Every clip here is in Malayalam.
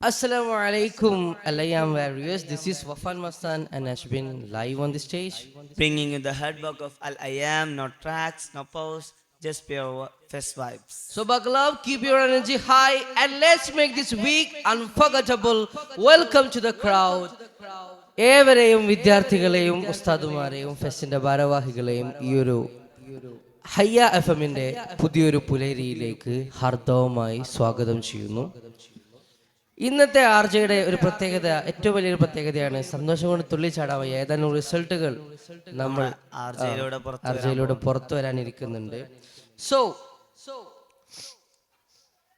Assalamu alaikum, Alayam warriors. This is Wafan Mastan and Ashbin live on the stage. Bringing you the hard work of Al Ayam, no tracks, no pause, just pure fest vibes. So, buckle up, keep your energy high, and let's make this week unforgettable. Welcome to the crowd. ഏവരെയും വിദ്യാർത്ഥികളെയും ഉസ്താദുമാരെയും ഫെസ്റ്റിന്റെ ഭാരവാഹികളെയും ഈ ഒരു ഹയ്യ എഫ് എമ്മിന്റെ പുതിയൊരു പുലരിയിലേക്ക് ഹാർദവമായി സ്വാഗതം ചെയ്യുന്നു. ഇന്നത്തെ ആർജയുടെ ഒരു പ്രത്യേകത, ഏറ്റവും വലിയൊരു പ്രത്യേകതയാണ് സന്തോഷം കൊണ്ട് തുള്ളിച്ചാടാവുക ഏതാനും റിസൾട്ടുകൾ നമ്മൾ ആർജയിലൂടെ പുറത്തു വരാനിരിക്കുന്നുണ്ട്. സോ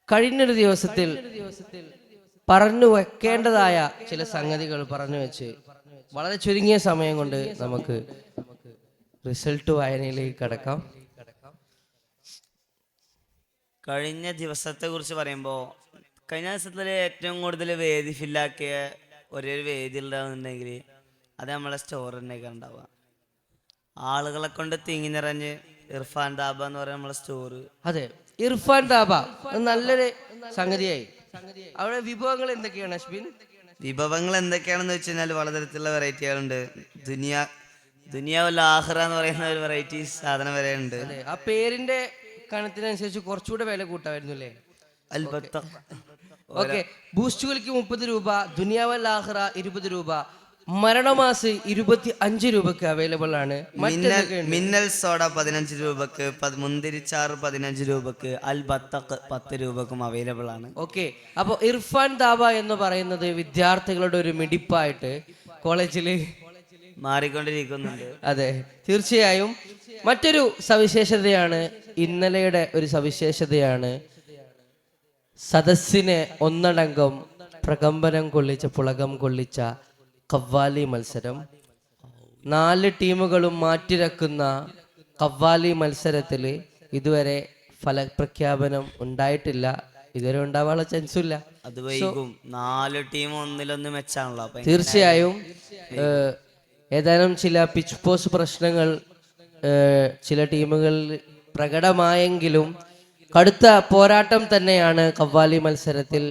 കഴിഞ്ഞൊരു ദിവസത്തിൽ പറഞ്ഞു വെക്കേണ്ടതായ ചില സംഗതികൾ പറഞ്ഞു വെച്ച് വളരെ ചുരുങ്ങിയ സമയം കൊണ്ട് നമുക്ക് റിസൾട്ട് വായനയിലേക്ക് കടക്കാം. കഴിഞ്ഞ ദിവസത്തെ കുറിച്ച് പറയുമ്പോൾ കഴിഞ്ഞ ദിവസത്തിൽ ഏറ്റവും കൂടുതൽ വേദി ഫില്ലാക്കിയ ഒരേ ഒരു വേദി ഉണ്ടാകുന്നുണ്ടെങ്കിൽ അത് നമ്മളെ സ്റ്റോർ തന്നെയൊക്കെ ഉണ്ടാവുക. ആളുകളെ കൊണ്ട് തിങ്ങി നിറഞ്ഞ് ഇർഫാൻ ദാബ എന്ന് പറയുന്ന നമ്മളെ സ്റ്റോറ്. അതെ, ഇർഫാൻ ദാബ നല്ലൊരു സംഗതിയായി. അവിടെ വിഭവങ്ങൾ എന്തൊക്കെയാണ് അശ്ബിൻ? വിഭവങ്ങൾ എന്തൊക്കെയാണെന്ന് വെച്ച് കഴിഞ്ഞാൽ പലതരത്തിലുള്ള വെറൈറ്റികളുണ്ട്. ദുനിയാവുൽ ആഖിറ എന്ന് പറയുന്ന ഒരു വെറൈറ്റി സാധനം വരെ ഉണ്ട്. ആ പേരിന്റെ കണത്തിനനുസരിച്ച് കുറച്ചുകൂടെ വില കൂട്ടാമായിരുന്നു അല്ലേ? ഓക്കെ, ബൂസ്റ്റുകൾക്ക് 30 രൂപ, ദുനിയാവൽ ആഖിറ 20 രൂപ, മരണമാസ് 25 രൂപക്ക് അവൈലബിൾ ആണ്. മിന്നൽ സോഡ 15 രൂപക്ക്, മുന്തിരിച്ചാറ് 15 രൂപക്ക്, അൽ ബത്തഖ് 10 രൂപക്കും അവൈലബിൾ ആണ്. ഓക്കെ, അപ്പോൾ ഇർഫാൻ ദാബ എന്ന് പറയുന്നത് വിദ്യാർത്ഥികളുടെ ഒരു മിടിപ്പായിട്ട് കോളേജിൽ മാറിക്കൊണ്ടിരിക്കുന്നുണ്ട്. അതെ, തീർച്ചയായും. മറ്റൊരു സവിശേഷതയാണ്, ഇന്നലെയുടെ ഒരു സവിശേഷതയാണ് സദസ്സിനെ ഒന്നടങ്കം പ്രകമ്പനം കൊള്ളിച്ച, പുളകം കൊള്ളിച്ച കവ്വാലി മത്സരം. 4 ടീമുകളും മാറ്റിരക്കുന്ന കവ്വാലി മത്സരത്തിൽ ഇതുവരെ ഫലപ്രഖ്യാപനം ഉണ്ടായിട്ടില്ല. ഇതുവരെ ഉണ്ടാവാനുള്ള ചാൻസും ഇല്ല. അത് വൈകും. 4 ടീം ഒന്നിലൊന്ന് മെച്ചാണല്ലോ. തീർച്ചയായും ഏതാനും ചില പിച്ച് പോസ്റ്റ് പ്രശ്നങ്ങൾ ചില ടീമുകളിൽ പ്രകടമായെങ്കിലും കടുത്ത പോരാട്ടം തന്നെയാണ് കവ്വാലി മത്സരത്തിൽ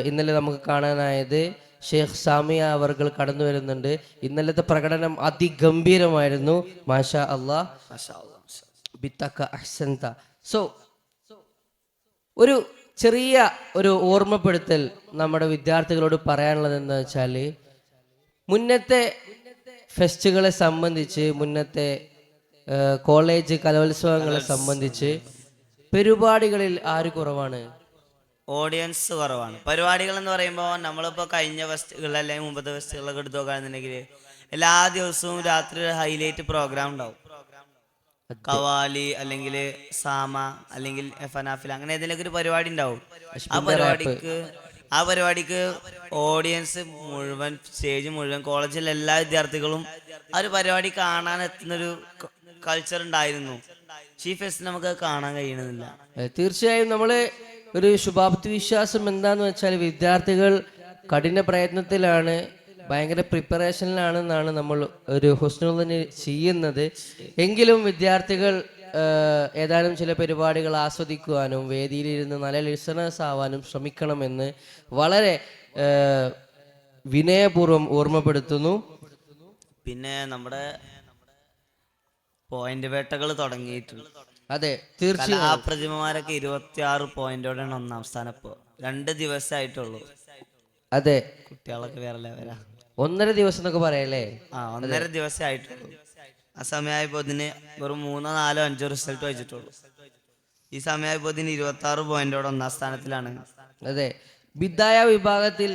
ഇന്നലെ നമുക്ക് കാണാനായത്. ഷെയ്ഖ് സാമിയ അവർകൾ കടന്നു വരുന്നുണ്ട്. ഇന്നലത്തെ പ്രകടനം അതിഗംഭീരമായിരുന്നു. മാഷാ അല്ലാഹ്, ബിത്തക അഹ്സൻത. സോ ഒരു ചെറിയ ഒരു ഓർമ്മപ്പെടുത്തൽ നമ്മുടെ വിദ്യാർത്ഥികളോട് പറയാനുള്ളത് എന്താ വെച്ചാൽ, മുന്നത്തെ ഫെസ്റ്റുകളെ സംബന്ധിച്ച്, മുന്നത്തെ കോളേജ് കലോത്സവങ്ങളെ സംബന്ധിച്ച് പരിപാടികളിൽ ആര് കുറവാണ്? ഓഡിയൻസ് കുറവാണ്. പരിപാടികൾ എന്ന് പറയുമ്പോൾ നമ്മളിപ്പോൾ കഴിഞ്ഞ ഫെസ്റ്റുകൾ അല്ലെങ്കിൽ മുമ്പത്തെ ഫെസ്റ്റുകളൊക്കെ എടുത്ത് നോക്കുകയാണെന്നുണ്ടെങ്കിൽ എല്ലാ ദിവസവും രാത്രി ഹൈലൈറ്റ് പ്രോഗ്രാം ഉണ്ടാവും. കവാലി അല്ലെങ്കിൽ സാമ അല്ലെങ്കിൽ എഫനാഫിൽ അങ്ങനെ ഏതെങ്കിലും ഒരു പരിപാടി ഉണ്ടാവും. ആ പരിപാടിക്ക് ഓഡിയൻസ് മുഴുവൻ, സ്റ്റേജ് മുഴുവൻ, കോളേജിലെ എല്ലാ വിദ്യാർത്ഥികളും ആ ഒരു പരിപാടി കാണാൻ എത്തുന്നൊരു കൾച്ചർ ഉണ്ടായിരുന്നു. ചീഫ് ഫെസ്റ്റ് നമുക്ക് കാണാൻ കഴിയണമെന്നില്ല. തീർച്ചയായും നമ്മള് ഒരു ശുഭാപ്തി വിശ്വാസം എന്താന്ന് വെച്ചാൽ, വിദ്യാർത്ഥികൾ കഠിന പ്രയത്നത്തിലാണ്, ഭയങ്കര പ്രിപ്പറേഷനിലാണെന്നാണ് നമ്മൾ ഒരു ഹുസ്നുദ്ദീന് ചെയ്യുന്നത്. എങ്കിലും വിദ്യാർത്ഥികൾ ഏതാനും ചില പരിപാടികൾ ആസ്വദിക്കുവാനും വേദിയിലിരുന്ന് നല്ല ലിസണേഴ്സ് ആവാനും ശ്രമിക്കണമെന്ന് വളരെ വിനയപൂർവ്വം ഓർമ്മപ്പെടുത്തുന്നു. പിന്നെ നമ്മുടെ പോയിന്റ് വേട്ടകൾ തുടങ്ങിയിട്ടുണ്ട്. അതെ, തീർച്ചയായും. ആ പ്രതിമമാരൊക്കെ 26 പോയിന്റോടെയാണ് 1ാം സ്ഥാനം. ഇപ്പോ 2 ദിവസമായിട്ടുള്ളൂ. അതെ, കുട്ടികളൊക്കെ വേറെ ലെവലാ. 1.5 ദിവസം എന്നൊക്കെ പറയല്ലേ? 1.5 ദിവസമായിട്ടുള്ളൂ. ആ സമയമായപ്പോ ഇതിന് വെറും 3, 4, 5 റിസൾട്ട് വെച്ചിട്ടുള്ളൂ. ഈ സമയമായപ്പോ ഇതിന് 26 പോയിന്റോടെ 1ാം സ്ഥാനത്തിലാണ്. അതെ, ബിദായ വിഭാഗത്തിൽ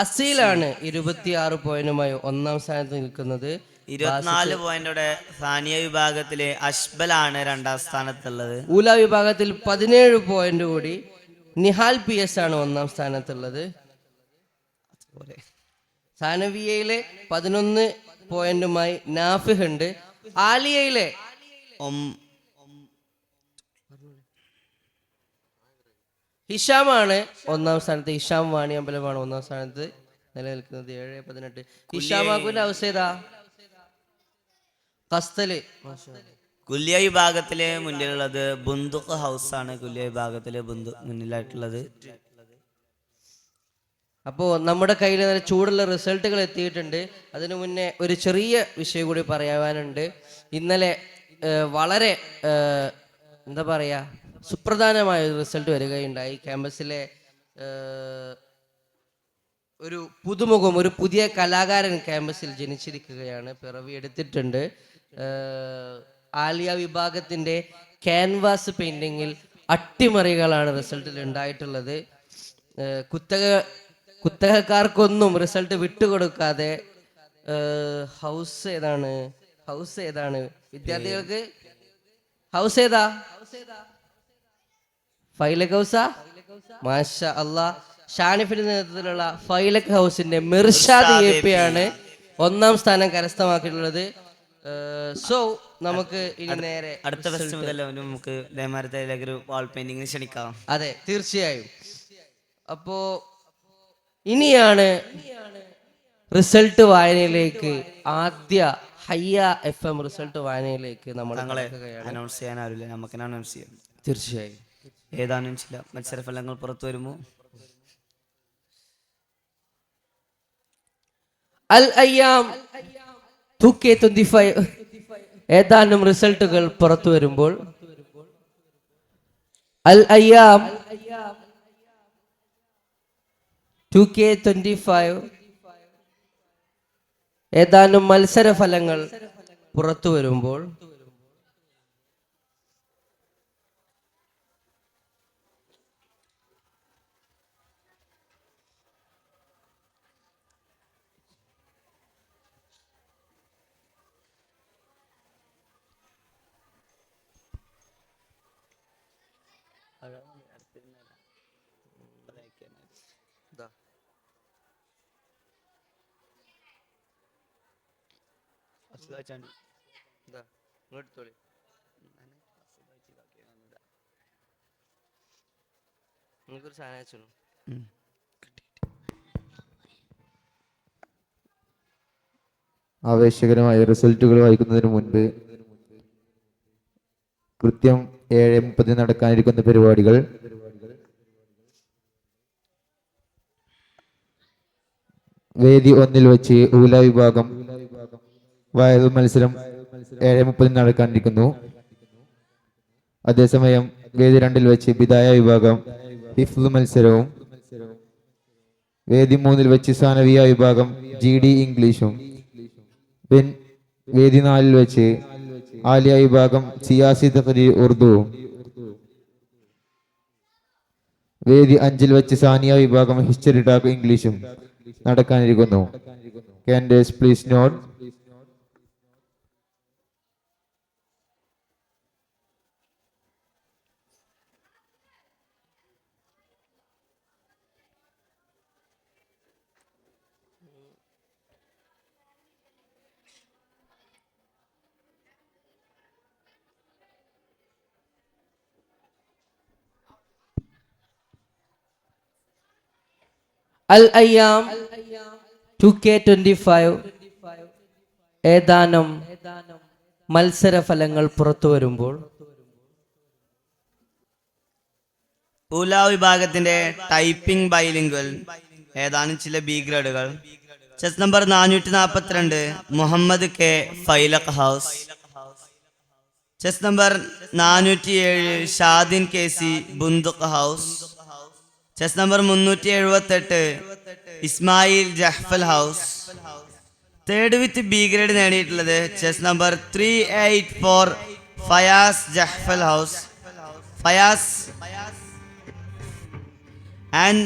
അസീലാണ് 26 പോയിന്റുമായി 1ാം സ്ഥാനത്ത് നിൽക്കുന്നത്. 24 പോയിന്റോടെ സാനിയ വിഭാഗത്തിലെ അഷ്ബലാണ് 2ാം സ്ഥാനത്തുള്ളത്. ഊല വിഭാഗത്തിൽ 17 പോയിന്റ് കൂടി നിഹാൽ PS ആണ് 1ാം സ്ഥാനത്തുള്ളത്. സാനവിയയിലെ 11 പോയിന്റുമായി നാഫിഹ് ഉണ്ട്. ആലിയയിലെ ഹിഷാമാണ് 1ാം സ്ഥാനത്ത്. ഹിഷാം വാണിയമ്പലമാണ് 1ാം സ്ഥാനത്ത് നിലനിൽക്കുന്നത്. 7-18. ഹിഷാമാക്കുവിന്റെ അവസ്ഥ ഏതാ? കസ്തല്. കുല്യ വിഭാഗത്തിലെ മുന്നിലുള്ളത് ബുന്ദുഖ് ഹൗസ് ആണ്. കുല്യ വിഭാഗത്തിലെ മുന്നിലായിട്ടുള്ളത് അപ്പോൾ നമ്മുടെ കയ്യിൽ നല്ല ചൂടുള്ള റിസൾട്ടുകൾ എത്തിയിട്ടുണ്ട്. അതിനു മുന്നേ ഒരു ചെറിയ വിഷയം കൂടി പറയാനുണ്ട്. ഇന്നലെ വളരെ എന്താ പറയുക, സുപ്രധാനമായ ഒരു റിസൾട്ട് വരികയുണ്ടായി. ക്യാമ്പസിലെ ഒരു പുതുമുഖം, ഒരു പുതിയ കലാകാരൻ ക്യാമ്പസിൽ ജനിച്ചിരിക്കുകയാണ്, പിറവി എടുത്തിട്ടുണ്ട്. ആലിയ വിഭാഗത്തിൻ്റെ ക്യാൻവാസ് പെയിൻറ്റിങ്ങിൽ അട്ടിമറികളാണ് റിസൾട്ടിൽ ഉണ്ടായിട്ടുള്ളത്. കുത്തകക്കാർക്കൊന്നും റിസൾട്ട് വിട്ടുകൊടുക്കാതെ ഹൗസ് ഏതാണ് വിദ്യാർത്ഥികൾക്ക് ഹൗസ് ഏതാ? ഫൈലക് ഹൗസാ? മാഷാ അല്ലാ. ഷാനിഫിന്റെ നേതൃത്വത്തിലുള്ള ഫൈലക് ഹൗസിന്റെ മിർഷാദ് AP ആണ് 1ാം സ്ഥാനം കരസ്ഥമാക്കിയിട്ടുള്ളത്. സോ നമുക്ക് ഇനി നേരെ അടുത്ത ഫെസ്റ്റ് മുതൽ നമുക്ക് ദേമാരത്തിലേക്ക് ഒരു വാൾ പെയിന്റിംഗ് ക്ഷണിക്കാം. അതെ, തീർച്ചയായും. അപ്പോ ഇനിയാണ് റിസൾട്ട് വായനയിലേക്ക്, ആദ്യ ഹയ്യ FM റിസൾട്ട് വായനയിലേക്ക് നമ്മൾ അനൗൺസ് ചെയ്യാൻ ആവില്ല, നമുക്ക് അനൗൺസ് ചെയ്യാം. തീർച്ചയായും. ഏതാനും ചില മത്സരഫലങ്ങൾ പുറത്തു വരുമോ? അൽ അയ്യാം 2K25 ഏതാനും റിസൾട്ടുകൾ പുറത്തു വരുമ്പോൾ അൽ അയ്യാം 2K25 ഏതാനും മത്സരഫലങ്ങൾ പുറത്തു വരുമ്പോൾ ആവേശകരമായ റിസൾട്ടുകൾ വായിക്കുന്നതിന് മുൻപ് കൃത്യം 7:30 നടക്കാനിരിക്കുന്ന പരിപാടികൾ വേദി 1 വെച്ച് ഊല വിഭാഗം വയത് മത്സരം 7:30 നടക്കാനിരിക്കുന്നു. അതേസമയം വേദി 2 വെച്ച് ബിദായ വിഭാഗം ഹിഫ്ള് മത്സരവും വേദി 3 വെച്ച് സാനവിയ വിഭാഗം GD ഇംഗ്ലീഷും വേദി 4 വെച്ച് ആലിയ വിഭാഗം സിയാസി തഖരീർ ഉറുദുവും വേദി 5 വെച്ച് സാനിയ വിഭാഗം ഹിസ്റ്ററി ടാക്ക് ഇംഗ്ലീഷും നടക്കാനിരിക്കുന്നു. Candidates please note. അൽ അയ്യാം 2K25 ഏതാനും മത്സരഫലങ്ങൾ പുറത്തു വരുമ്പോൾ ഊല വിഭാഗത്തിന്റെ ടൈപ്പിംഗ് ബൈലിംഗ്വൽ ഏതാനും ചില B ഗ്രേഡുകൾ. ചെസ് നമ്പർ 442 മുഹമ്മദ് K ഫൈലക് house. Chest number 407 Shadin KC ബുന്ദുഖ് ഹൗസ്. ചെസ് നമ്പർ 378 ഇസ്മായിൽ ജഹ്ഫൽ house. Third with B grade നേടിയിട്ടുള്ളത് ചെസ് നമ്പർ 384 ഫയാസ് ജഹ്ഫൽ ഹൗസ്. ഫയാസ് ആൻഡ്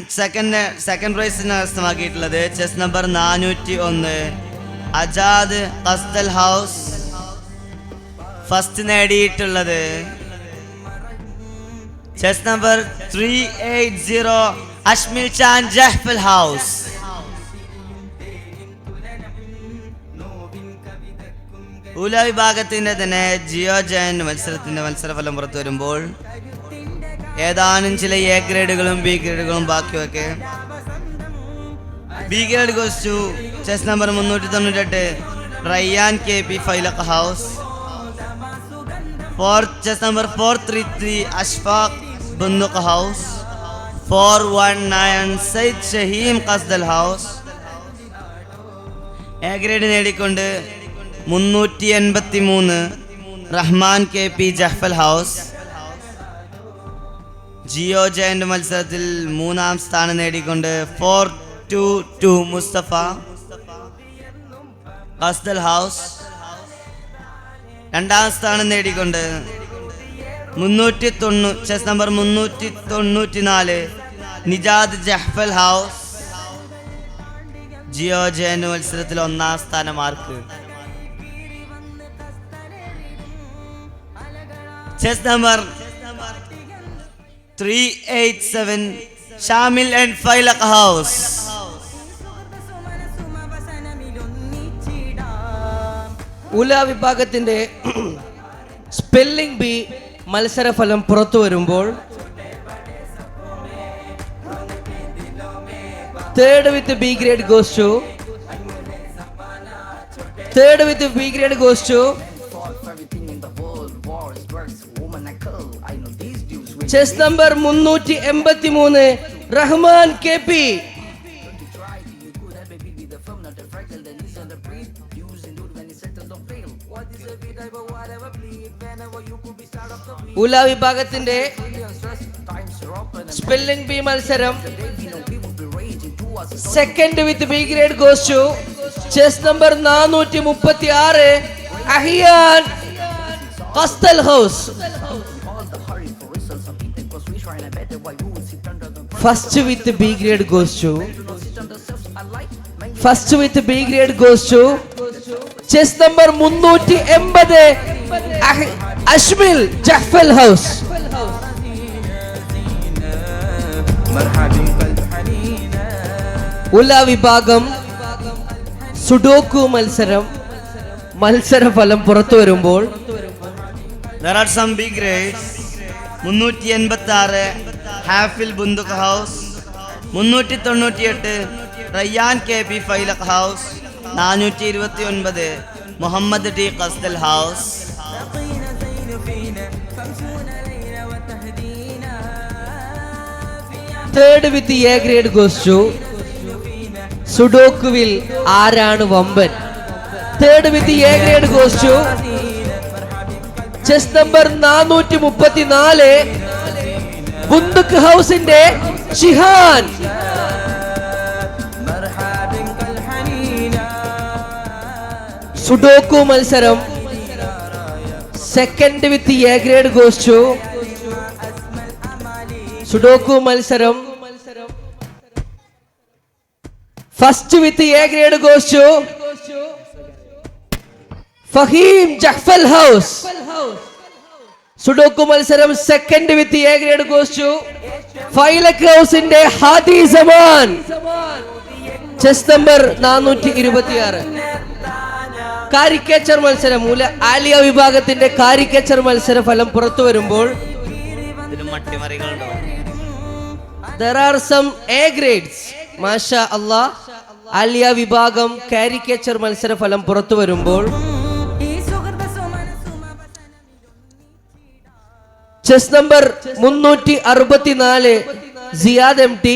സെക്കൻഡ് പ്രൈസിന് കരസ്ഥമാക്കിയിട്ടുള്ളത് ചെസ് നമ്പർ 401 അജാദ് ഖസ്തൽ ഹൗസ്. ഫസ്റ്റ് നേടിയിട്ടുള്ളത് ചെസ് നമ്പർ 380 അഷ്മിൽ ചാൻ ജഹ്ഫൽ ഹൗസ്. ഊല വിഭാഗത്തിന്റെ തന്നെ ജിയോ ജയൻ മത്സരത്തിന്റെ മത്സരഫലം പുറത്തു വരുമ്പോൾ ഏതാനും ചില A ഗ്രേഡുകളും B ഗ്രേഡുകളും ബാക്കി വെക്കെ. B grade goes to chest number 398 Rayyan KP ഫൈലക് ഹൗസ്. ചെസ് നമ്പർ 433 അഷ്ഫാഖ് ബുന്ദുഖ് ഹൗസ്. 419 സയ്യിദ് ഷഹീം ഖസ്ദൽ ഹൗസ്. എ ഗ്രേഡ് നേടിക്കൊണ്ട് 383 റഹ്മാൻ KP ജഹ്ഫൽ ഹൗസ്. ജിയോ ജയന്റ് മത്സരത്തിൽ 3-ാം സ്ഥാനം നേടിക്കൊണ്ട് 422 മുസ്തഫ ഖസ്ദൽ ഹൗസ്. 2-ാം സ്ഥാനം നേടിക്കൊണ്ട് 390 ചെസ് നമ്പർ 394 നിജാദ് ജഹ്ഫൽ ഹൗസ്. ജിയോ ജയന്റ് മത്സരത്തിൽ 1-ാം സ്ഥാനം mark. Chest number 387 Shamil and ഫൈലഖ് ഹൗസ്. ഉല വിഭാഗത്തിന്റെ സ്പെല്ലിംഗ് ബി മത്സരഫലം പുറത്തു വരുമ്പോൾ third with B grade goes to chest number 383 Rahman KP. ഉല വിഭാഗത്തിന്റെ സ്പെല്ലിംഗ് ബി മത്സരം second with B grade goes to chest number 436 Ahiyan ഖസ്ദൽ house. First with B grade goes to chest number 380 Ashmil ജഹ്ഫൽ house. ഉല വിഭാഗം സുഡോക്കു മത്സരഫലം പുറത്തു വരുമ്പോൾ There are some big grades. 386 Hafil ബുന്ദുഖ് ഹൗസ്. 398 റയ്യാൻ KP ഫൈലഖ് ഹൗസ്. 429 മുഹമ്മദ് ടി ഖസ്ദൽ house. Third with A grade goes to സുഡോക്കുവിൽ ആരാണ് വമ്പൻ. Third with A grade goes to chest number 434 ബുന്ദുഖ് ഹൗസിന്റെ ഷിഹാൻ. സുഡോക്കു മത്സരം second with A grade goes to sudoku മത്സരം first with A grade goes to Faheem ജഹ്ഫൽ ഹൗസ്. സുഡോക്കു മത്സരം second with A grade goes to ഫൈലഖ് ഹൗസിന്റെ Hadi Zaman. Chest number 426 caricature മത്സരം ആലിയ വിഭാഗത്തിന്റെ കാരിക്കേച്ചർ മത്സര ഫലം പുറത്തു വരുമ്പോൾ there are some A grades. മാഷാ അല്ലാഹ്. ആലിയ വിഭാഗം കാരിക്കേച്ചർ മത്സര ഫലം പുറത്തു വരുമ്പോൾ ചെസ് നമ്പർ 364 സിയാദ് MT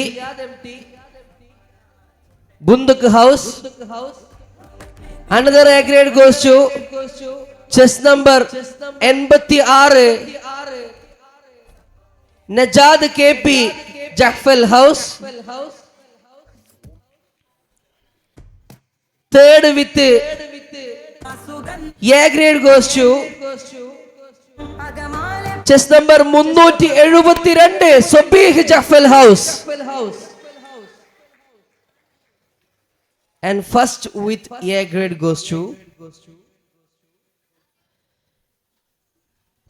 ബുന്ദുഖ് house. Another A grade goes to chess number 86 Najad KP Jahfal House. Third with A grade goes to chess number 372 Sobih Jahfal House. And first with A grade goes to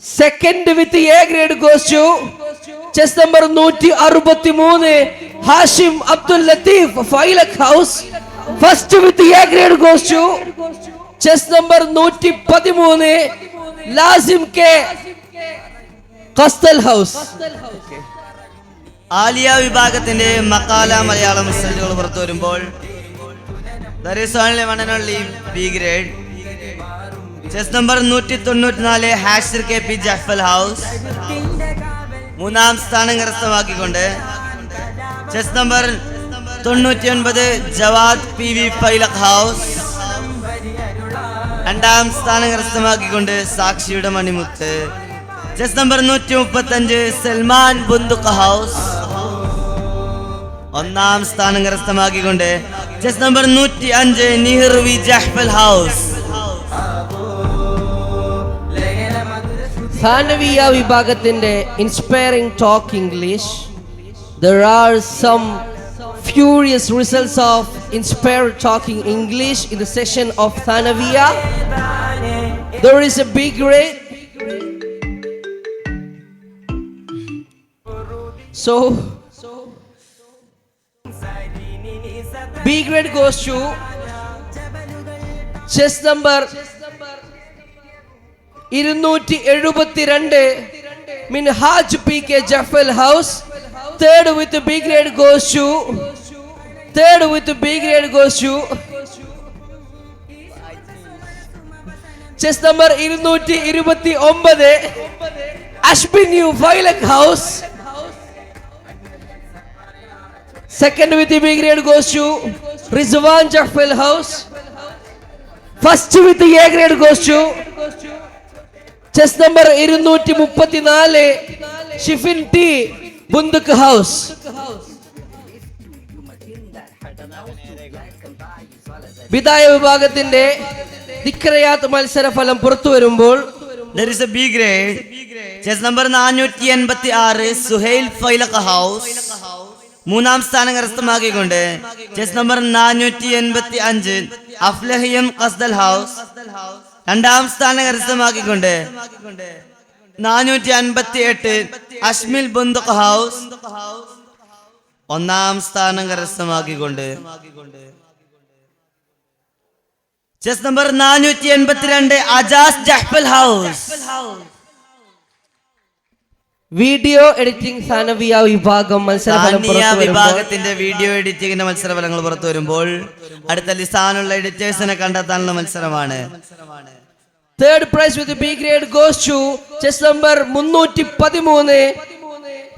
second with A grade goes to chess number 163 Hashim Abdul Latif Failak House. First with A grade goes to chess number 113 Lazim K Qastal House. ആലിയ വിഭാഗത്തിന്റെ മക്കാല മലയാളം റിസൾട്ടുകൾ പുറത്തു വരുമ്പോൾ there is only one and only B grade. Chess number 194 Hashir KP ജഹ്ഫൽ ഹൗസ്. മൂന്നാം സ്ഥാനം കരസ്ഥമാക്കിക്കൊണ്ട് ചെസ് നമ്പർ 99 ജവാദ് PV ഫൈലക് ഹൗസ്. രണ്ടാം സ്ഥാനം കരസ്ഥമാക്കിക്കൊണ്ട് സാക്ഷിയുടെ മണിമുത്ത്. ചെസ് നമ്പർ 135 സൽമാൻ ബുന്ദുഖ് ഹൗസ്. ഒന്നാം സ്ഥാനം കരസ്ഥമാക്കിക്കൊണ്ട് ചെസ് നമ്പർ 105 നിഹർവി ജഹ്ഫൽ ഹൗസ്. സാനവിയ വിഭാഗത്തിന്റെ inspiring talk English. There are some furious results of inspired talking English in the session of Thanaviya. There is a big grade. So B grade goes to chess number 272 Minhaj PK Jafal House. Third with the B grade goes to chess number 229 Ashbin Failik House. Second with the B grade goes to Rizwan Jafal House. First with the A grade goes to chess number 234 Shifin T Bunduk House. വിദായ വിഭാഗത്തിന്റെ ദിക്റയാത്ത് മത്സരഫലം പുറത്തു വരുമ്പോൾ There is a B grade. Chest number 486 Suhail ഫൈലക് ഹൗസ്. മൂന്നാം സ്ഥാനം കരസ്ഥമാക്കിക്കൊണ്ട് ചെസ് നമ്പർ 485 അഫ്ലഹിയം ഖസ്ദൽ ഹൗസ്. രണ്ടാം സ്ഥാനം കരസ്ഥമാക്കിക്കൊണ്ട് 458 അഷ്മിൽ ബുന്ദുഖ് ഹൗസ്. ഒന്നാം സ്ഥാനം കരസ്ഥമാക്കിക്കൊണ്ട് ചെസ് നമ്പർ 482 അജാസ് ജഹ്ഫൽ ഹൗസ്. വീഡിയോ എഡിറ്റിംഗ് സാനവിയ വിഭാഗം മത്സരഫലം വിഭാഗത്തിന്റെ വീഡിയോ എഡിറ്റിംഗിന്റെ മത്സരഫലങ്ങൾ പുറത്തു വരുമ്പോൾ അടുത്ത ലിസാനുള്ള എഡിറ്റേഴ്സിനെ കണ്ടെത്താനുള്ള മത്സരമാണ്. Third prize with the B grade goes to chess number 313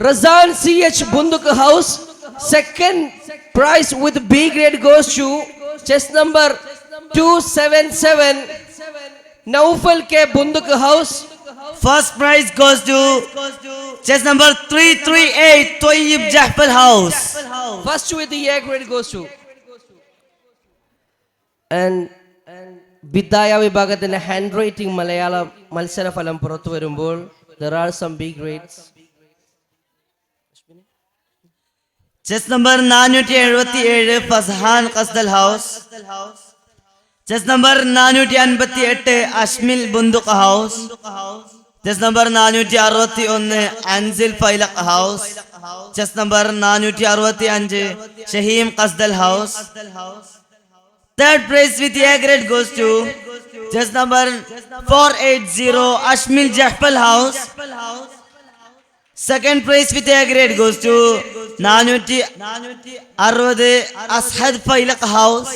Razan CH Bunduk House. Second prize with B grade goes to chess number 277 Naufal K Bunduk House. First prize goes to chess number 338 Toyib Jahfal House. First with the A grade goes to and വിദായ വിഭാഗത്തിന്റെ ഹാൻഡ് റൈറ്റിംഗ് മലയാള മത്സരഫലം പുറത്തു വരുമ്പോൾ there are some B grades. Chest number 477 Fashan ഖസ്ദൽ ഹൗസ്. ചെസ് നമ്പർ 458 അഷ്മിൽ ബുന്ദുഖ് ഹൗസ്. ചെസ് നമ്പർ 461 അൻസിൽ ഫൈലക് ഹൗസ്. ചെസ് നമ്പർ 465 ഷഹീം ഖസ്ദൽ house. Third prize with A grade goes to chess number 480 Ashmil Jahfal House. Second prize with A grade goes to 460 Ashad Failak House.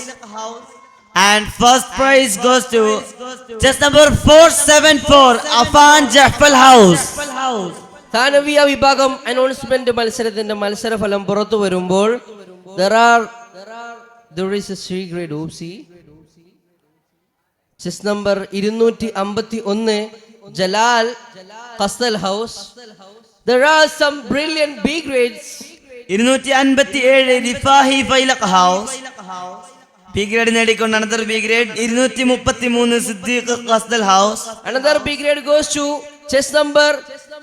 And first prize goes to chess number 474 Afan Jahfal House. താനവിയ വിഭാഗം അനൗൺസ്മെന്റ് മത്സരത്തിന്റെ മത്സരഫലം പുറത്തു വരുമ്പോൾ there is a C grade oopsie. Chess number 251 Jalal Qasdal House. There are some brilliant B grades. 257 Rifahi Failak House. B grade നേടിക്കൊണ്ട് another B grade 233 Siddiq Qasdal House. Another B grade goes to chess number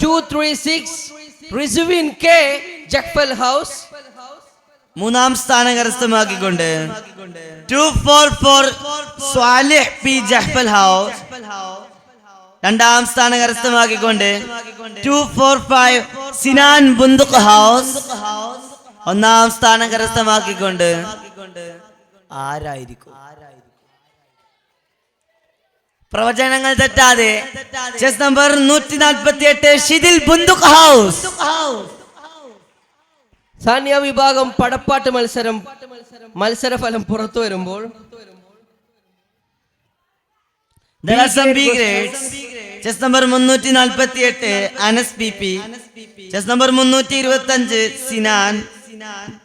236 Rizwin K Jahfal House. മൂന്നാം സ്ഥാനം കരസ്ഥമാക്കിക്കൊണ്ട് 244 സ്വാലിഹ് പി ജഹ്ഫൽ ഹൗസ്. രണ്ടാം സ്ഥാനം കരസ്ഥമാക്കിക്കൊണ്ട് 245 സിനാൻ ബുന്ദുഖ് ഹൗസ്. ഒന്നാം സ്ഥാനം കരസ്ഥമാക്കിക്കൊണ്ട് ആരായിരിക്കും? പ്രവചനങ്ങൾ തെറ്റാതെ ചെസ് നമ്പർ 148 ഷിദിൽ ബുന്ദുഖ് ഹൗസ്. സാനിയ വിഭാഗം പടപ്പാട്ട് മത്സരഫലം പുറത്തു വരുമ്പോൾ There are some B grades. Chess number 348 Anas PP. Chess number 325 Sinan.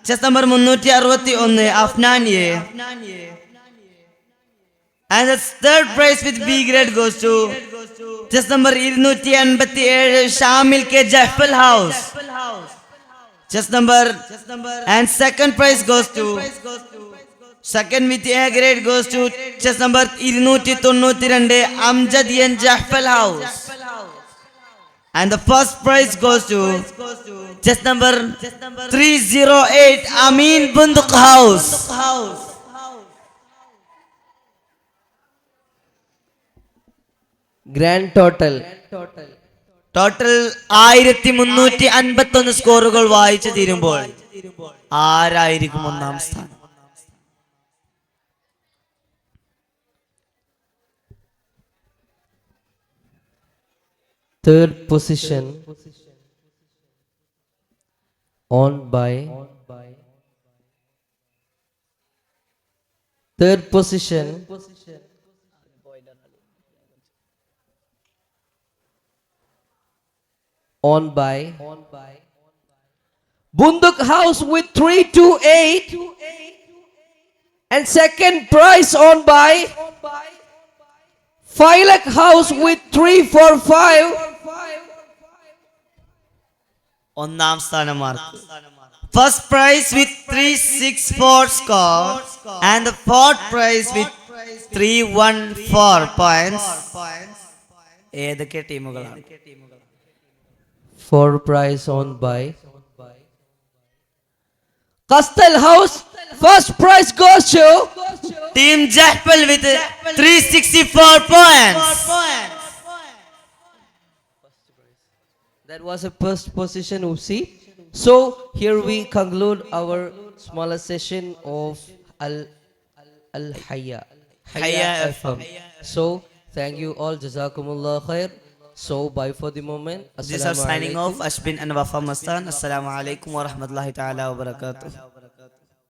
Chess number 361 അഫ്നാനിയെ. And the third prize with B grade goes to chess number 287 Shamil K Jafal House. Chess number and second prize goes to second with A grade goes to chess number 292 Amjad N Jafal House. And the first prize goes to chess number 308 Amin Bunduk House. Grand total total 1351 സ്കോറുകൾ വായിച്ചു തീരുമ്പോൾ ആരായിരിക്കും ഒന്നാം സ്ഥാനം? third position on by third position on by Bunduk House with 328, and second prize on by Filak House with 345. ഒന്നാം സ്ഥാനമാർക്ക് first prize with 364 score and the fourth prize with 314 points. ഏതൊക്കെ ടീമുകളാണ്? For prize on by Castle House. First prize goes to Team Jahpal with 364 points. That was a first position, Upsi. So here we conclude our smaller session of Al Hayya FM. So thank you all. Jazakumullah khair. So bye for the moment. This is signing off Ashbin and Wafa Mastan. Assalamu alaikum wa rahmatullahi ta'ala wa barakatuh.